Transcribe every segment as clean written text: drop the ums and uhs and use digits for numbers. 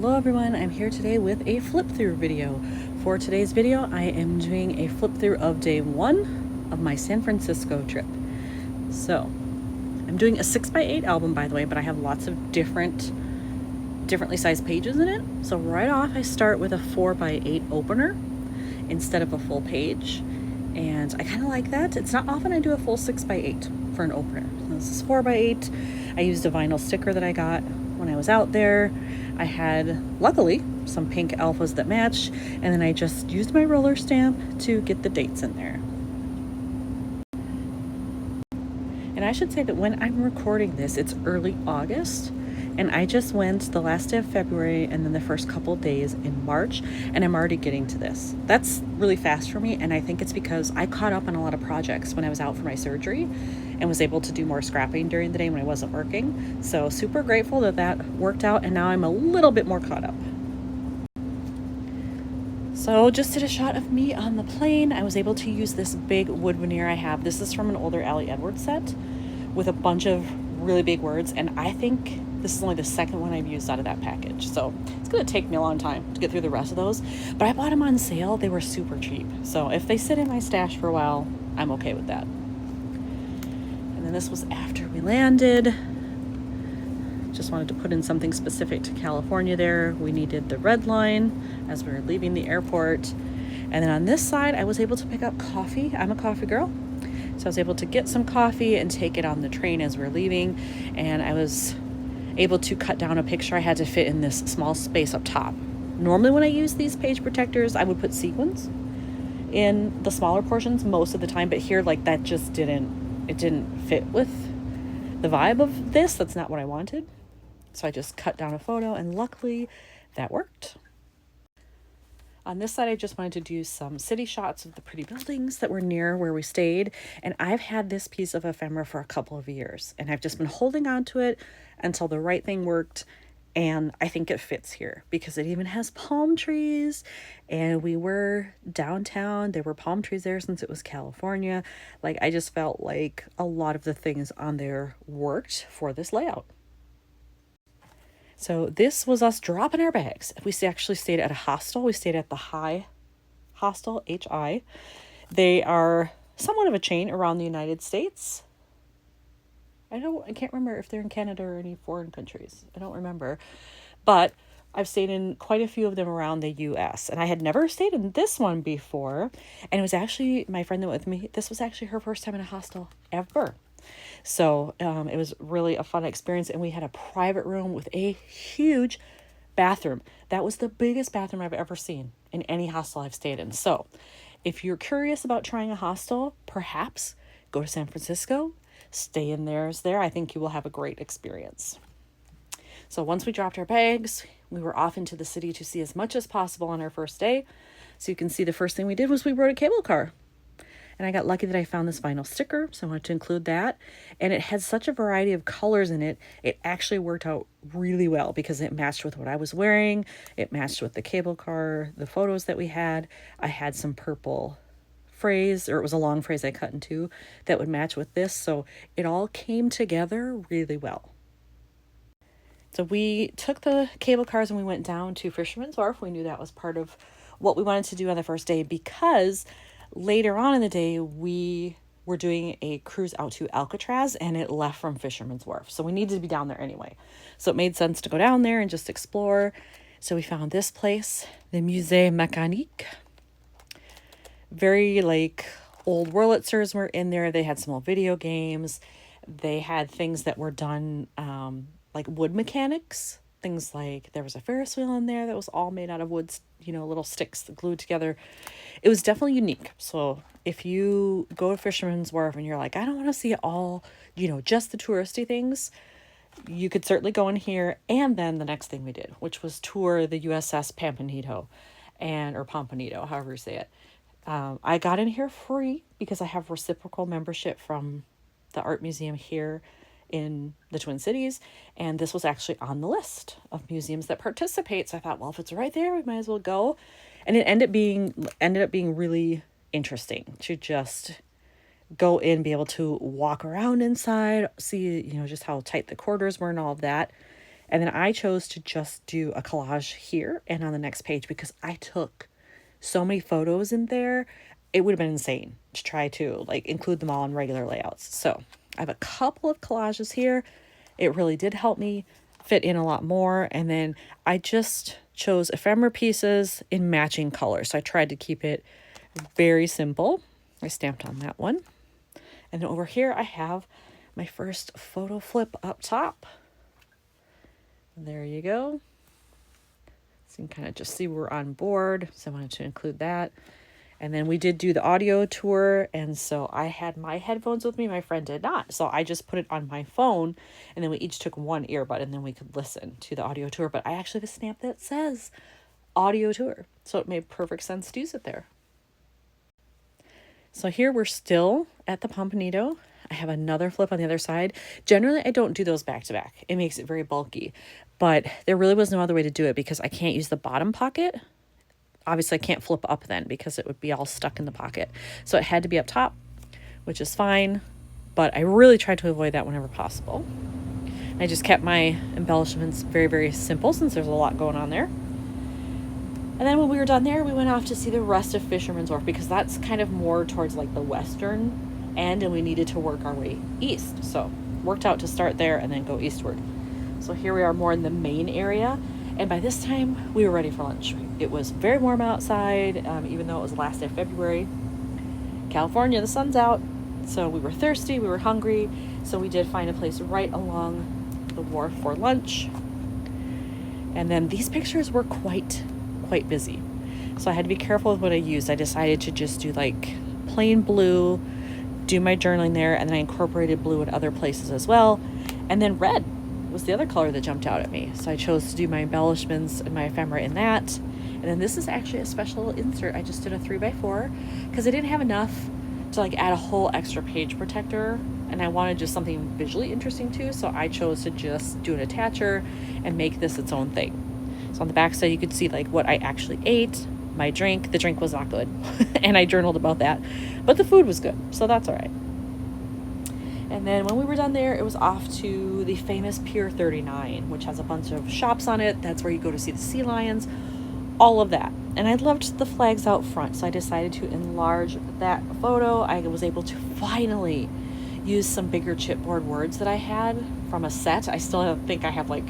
Hello everyone, I'm here today with a flip-through video. For today's video, I am doing a flip-through of day 1 of my San Francisco trip. So, I'm doing a 6x8 album, by the way, but I have lots of differently sized pages in it. So right off, I start with a 4x8 opener instead of a full page. And I kind of like that. It's not often I do a full 6x8 for an opener. This is 4x8. I used a vinyl sticker that I got when I was out there. I had, luckily, some pink alphas that matched, and then I just used my roller stamp to get the dates in there. And I should say that when I'm recording this, it's early August, and I just went the last day of February and then the first couple days in March, and I'm already getting to this. That's really fast for me, and I think it's because I caught up on a lot of projects when I was out for my surgery and was able to do more scrapping during the day when I wasn't working. So super grateful that that worked out, and now I'm a little bit more caught up. So just did a shot of me on the plane. I was able to use this big wood veneer I have. This is from an older Allie Edwards set with a bunch of really big words, and I think this is only the second one I've used out of that package. So it's gonna take me a long time to get through the rest of those, but I bought them on sale. They were super cheap. So if they sit in my stash for a while, I'm okay with that. And then this was after we landed. Just wanted to put in something specific to California there. We needed the red line as we were leaving the airport. And then on this side, I was able to pick up coffee. I'm a coffee girl. So I was able to get some coffee and take it on the train as we were leaving. And I was able to cut down a picture I had to fit in this small space up top. Normally when I use these page protectors, I would put sequins in the smaller portions most of the time, but here like that just didn't fit with the vibe of this. That's not what I wanted. So I just cut down a photo, and luckily that worked. On this side, I just wanted to do some city shots of the pretty buildings that were near where we stayed. And I've had this piece of ephemera for a couple of years, and I've just been holding on to it until the right thing worked. And I think it fits here because it even has palm trees, and we were downtown. There were palm trees there since it was California. Like, I just felt like a lot of the things on there worked for this layout. So this was us dropping our bags. We actually stayed at a hostel. We stayed at the High Hostel, H-I. They are somewhat of a chain around the United States. I can't remember if they're in Canada or any foreign countries. I don't remember. But I've stayed in quite a few of them around the US. And I had never stayed in this one before. And it was actually my friend that went with me. This was actually her first time in a hostel ever. So it was really a fun experience, and we had a private room with a huge bathroom. That was the biggest bathroom I've ever seen in any hostel I've stayed in. So if you're curious about trying a hostel, perhaps go to San Francisco, stay in theirs there. I think you will have a great experience. So once we dropped our bags, we were off into the city to see as much as possible on our first day. So you can see the first thing we did was we rode a cable car. And I got lucky that I found this vinyl sticker, so I wanted to include that. And it had such a variety of colors in it, it actually worked out really well because it matched with what I was wearing. It matched with the cable car, the photos that we had. I had some purple phrase, or it was a long phrase I cut in two, that would match with this. So it all came together really well. So we took the cable cars and we went down to Fisherman's Wharf. We knew that was part of what we wanted to do on the first day because later on in the day, we were doing a cruise out to Alcatraz, and it left from Fisherman's Wharf. So we needed to be down there anyway. So it made sense to go down there and just explore. So we found this place, the Musée Mécanique. Very like old Wurlitzers were in there. They had some old video games. They had things that were done like wood mechanics. Things like there was a Ferris wheel in there that was all made out of wood, little sticks glued together. It was definitely unique. So if you go to Fisherman's Wharf and you're like, I don't want to see all, just the touristy things, you could certainly go in here. And then the next thing we did, which was tour the USS Pampanito or Pompanito, however you say it. I got in here free because I have reciprocal membership from the art museum here in the Twin Cities, and this was actually on the list of museums that participate. So I thought, well, if it's right there, we might as well go. And it ended up being really interesting to just go in, be able to walk around inside, see, just how tight the quarters were and all of that. And then I chose to just do a collage here and on the next page because I took so many photos in there. It would have been insane to try to like include them all in regular layouts. So I have a couple of collages here. It really did help me fit in a lot more. And then I just chose ephemera pieces in matching colors. So I tried to keep it very simple. I stamped on that one. And then over here I have my first photo flip up top. There you go. So you can kind of just see we're on board. So I wanted to include that. And then we did do the audio tour. And so I had my headphones with me. My friend did not. So I just put it on my phone. And then we each took one earbud and then we could listen to the audio tour. But I actually have a stamp that says audio tour. So it made perfect sense to use it there. So here we're still at the Pompanito. I have another flip on the other side. Generally, I don't do those back to back. It makes it very bulky. But there really was no other way to do it because I can't use the bottom pocket. Obviously, I can't flip up then because it would be all stuck in the pocket. So it had to be up top, which is fine. But I really tried to avoid that whenever possible. I just kept my embellishments very, very simple since there's a lot going on there. And then when we were done there, we went off to see the rest of Fisherman's Wharf because that's kind of more towards like the western end and we needed to work our way east. So worked out to start there and then go eastward. So here we are more in the main area. And by this time we were ready for lunch. It was very warm outside, even though it was the last day of February. California, the sun's out. So we were thirsty, we were hungry. So we did find a place right along the wharf for lunch. And then these pictures were quite busy. So I had to be careful with what I used. I decided to just do like plain blue, do my journaling there, and then I incorporated blue in other places as well. And then red was the other color that jumped out at me. So I chose to do my embellishments and my ephemera in that. And then this is actually a special insert. I just did a 3x4 because I didn't have enough to like add a whole extra page protector. And I wanted just something visually interesting too. So I chose to just do an attacher and make this its own thing. So on the back side, you could see like what I actually ate, my drink. The drink was not good. And I journaled about that. But the food was good. So that's all right. And then when we were done there, it was off to the famous Pier 39, which has a bunch of shops on it. That's where you go to see the sea lions, all of that. And I loved the flags out front. So I decided to enlarge that photo. I was able to finally use some bigger chipboard words that I had from a set. I still think I have like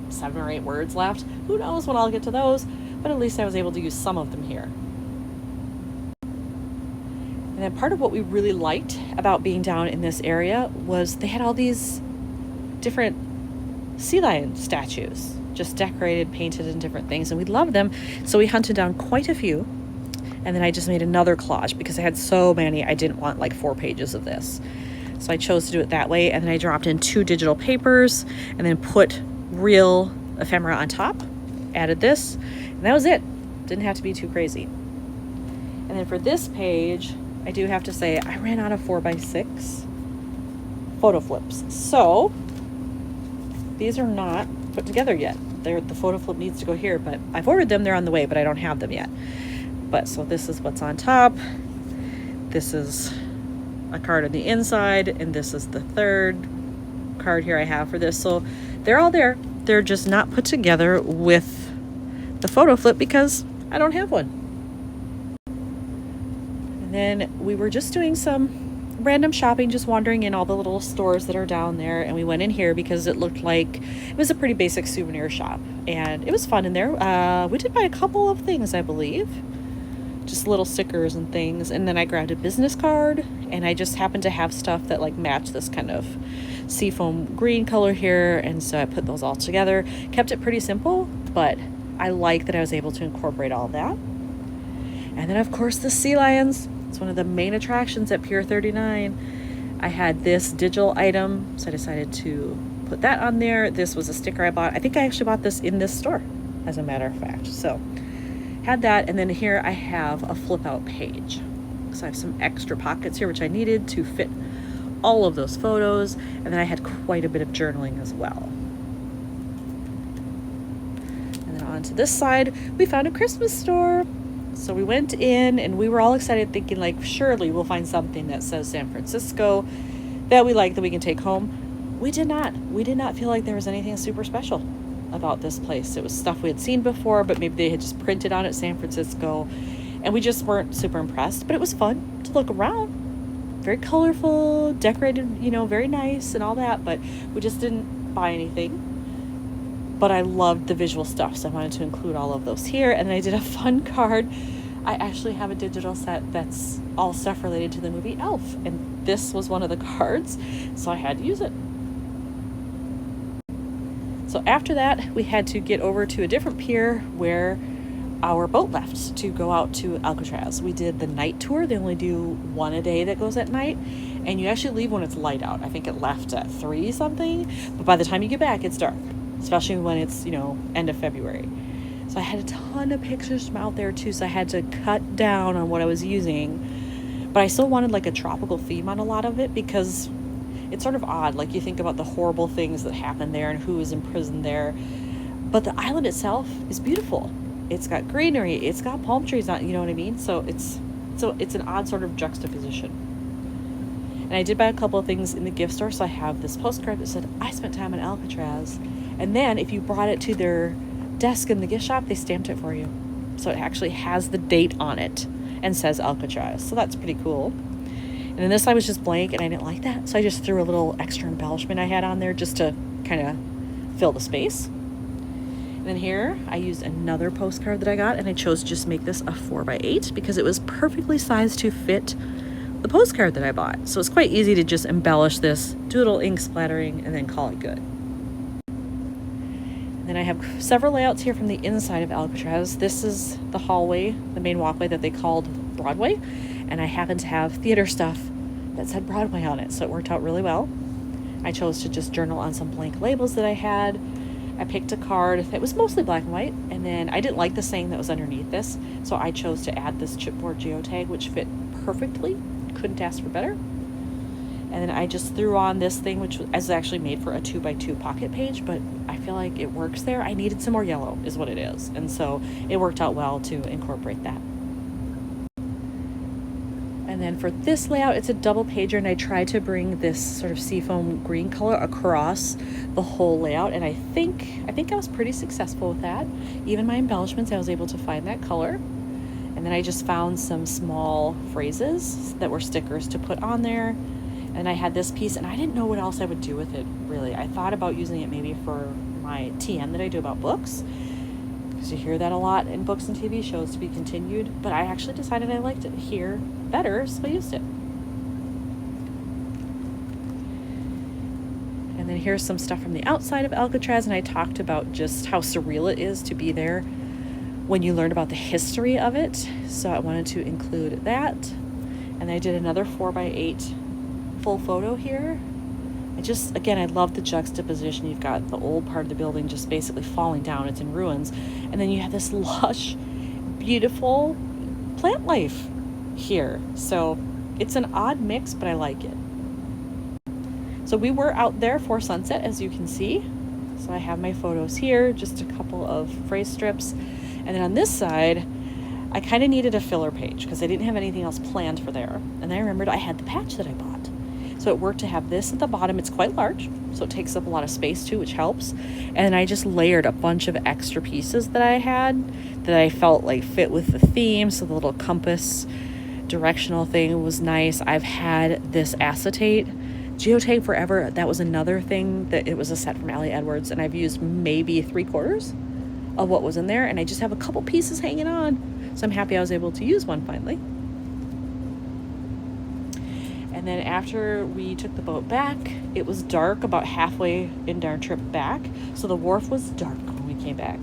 7 or 8 words left. Who knows when I'll get to those, but at least I was able to use some of them here. And then part of what we really liked about being down in this area was they had all these different sea lion statues, just decorated, painted in different things, and we loved them. So we hunted down quite a few. And then I just made another collage because I had so many, I didn't want like 4 pages of this. So I chose to do it that way. And then I dropped in 2 digital papers and then put real ephemera on top, added this, and that was it. Didn't have to be too crazy. And then for this page, I do have to say I ran out of 4x6 photo flips. So these are not put together yet. The photo flip needs to go here, but I've ordered them. They're on the way, but I don't have them yet. But so this is what's on top. This is a card on the inside, and this is the third card here I have for this. So they're all there. They're just not put together with the photo flip because I don't have one. And then we were just doing some random shopping, just wandering in all the little stores that are down there. And we went in here because it looked like it was a pretty basic souvenir shop. And it was fun in there. We did buy a couple of things, I believe. Just little stickers and things. And then I grabbed a business card. And I just happened to have stuff that like matched this kind of seafoam green color here. And so I put those all together. Kept it pretty simple, but I like that I was able to incorporate all of that. And then of course the sea lions. It's one of the main attractions at Pier 39. I had this digital item, so I decided to put that on there. This was a sticker I bought. I think I actually bought this in this store, as a matter of fact. So had that, and then here I have a flip out page. So I have some extra pockets here, which I needed to fit all of those photos. And then I had quite a bit of journaling as well. And then on to this side, we found a Christmas store. So we went in and we were all excited, thinking like, surely we'll find something that says San Francisco that we like, that we can take home. We did not. We did not feel like there was anything super special about this place. It was stuff we had seen before, but maybe they had just printed on it, San Francisco, and we just weren't super impressed. But it was fun to look around. Very colorful, decorated, you know, very nice and all that, but we just didn't buy anything. But I loved the visual stuff, so I wanted to include all of those here. And then I did a fun card. I actually have a digital set that's all stuff related to the movie Elf, and this was one of the cards, so I had to use it. So after that, we had to get over to a different pier where our boat left to go out to Alcatraz. We did the night tour. They only do one a day that goes at night, and you actually leave when it's light out. I think it left at 3 something, but by the time you get back, it's dark, especially when it's, you know, end of February. So I had a ton of pictures from out there too, so I had to cut down on what I was using, but I still wanted like a tropical theme on a lot of it because it's sort of odd. Like, you think about the horrible things that happen there and who is imprisoned there, but the island itself is beautiful. It's got greenery, it's got palm trees on, you know what I mean? So it's an odd sort of juxtaposition. And I did buy a couple of things in the gift store. So I have this postcard that said, I spent time in Alcatraz. And then if you brought it to their desk in the gift shop, they stamped it for you. So it actually has the date on it and says Alcatraz. So that's pretty cool. And then this side was just blank, and I didn't like that. So I just threw a little extra embellishment I had on there just to kind of fill the space. And then here I used another postcard that I got, and I chose to just make this a 4x8 because it was perfectly sized to fit the postcard that I bought. So it's quite easy to just embellish this, do a little ink splattering, and then call it good. Then I have several layouts here from the inside of Alcatraz. This is the hallway, the main walkway that they called Broadway, and I happen to have theater stuff that said Broadway on it, so it worked out really well. I chose to just journal on some blank labels that I had. I picked a card that was mostly black and white, and then I didn't like the saying that was underneath this, so I chose to add this chipboard geotag, which fit perfectly. Couldn't ask for better. And then I just threw on this thing, which was actually made for a 2x2 pocket page, but I feel like it works there. I needed some more yellow is what it is. And so it worked out well to incorporate that. And then for this layout, it's a double pager, and I tried to bring this sort of seafoam green color across the whole layout. And I think I was pretty successful with that. Even my embellishments, I was able to find that color. And then I just found some small phrases that were stickers to put on there. And I had this piece, and I didn't know what else I would do with it, really. I thought about using it maybe for my TN that I do about books, because you hear that a lot in books and TV shows, to be continued. But I actually decided I liked it here better, so I used it. And then here's some stuff from the outside of Alcatraz, and I talked about just how surreal it is to be there when you learn about the history of it. So I wanted to include that. And I did another 4x8 full photo here. I love the juxtaposition. You've got the old part of the building just basically falling down, it's in ruins, and then you have this lush, beautiful plant life here. So it's an odd mix, but I like it. So we were out there for sunset, as you can see. So I have my photos here, just a couple of phrase strips, and then on this side I kind of needed a filler page because I didn't have anything else planned for there, and I remembered I had the patch that I bought. So it worked to have this at the bottom. It's quite large, so it takes up a lot of space too, which helps. And I just layered a bunch of extra pieces that I had that I felt like fit with the theme. So the little compass directional thing was nice. I've had this acetate geotag forever. That was another thing that it was a set from Allie Edwards, and I've used maybe 3/4 of what was in there, and I just have a couple pieces hanging on. So I'm happy I was able to use one finally. And then after we took the boat back, it was dark about halfway into our trip back. So the wharf was dark when we came back.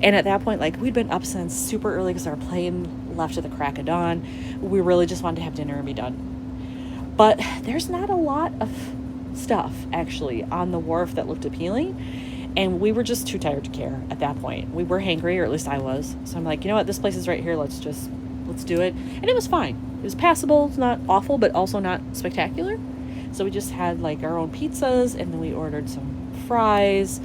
And at that point, like, we'd been up since super early because our plane left at the crack of dawn. We really just wanted to have dinner and be done. But there's not a lot of stuff actually on the wharf that looked appealing. And we were just too tired to care at that point. We were hangry, or at least I was. So I'm like, you know what, this place is right here. Let's do it. And it was fine. It was passable. It's not awful, but also not spectacular. So we just had like our own pizzas, and then we ordered some fries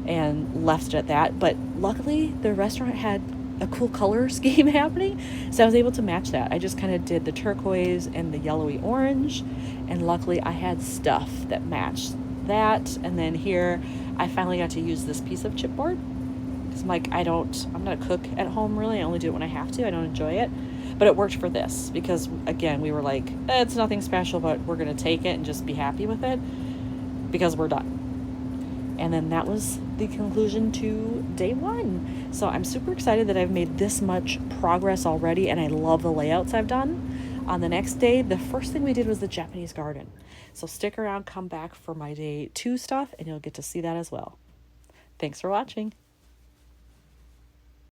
and left it at that. But luckily the restaurant had a cool color scheme happening, so I was able to match that. I just kind of did the turquoise and the yellowy orange, and luckily I had stuff that matched that. And then here, I finally got to use this piece of chipboard. Because I'm like, I'm not a cook at home really. I only do it when I have to. I don't enjoy it. But it worked for this because, again, we were like, it's nothing special, but we're going to take it and just be happy with it because we're done. And then that was the conclusion to day 1. So I'm super excited that I've made this much progress already, and I love the layouts I've done. On the next day, the first thing we did was the Japanese garden. So stick around, come back for my day 2 stuff, and you'll get to see that as well. Thanks for watching.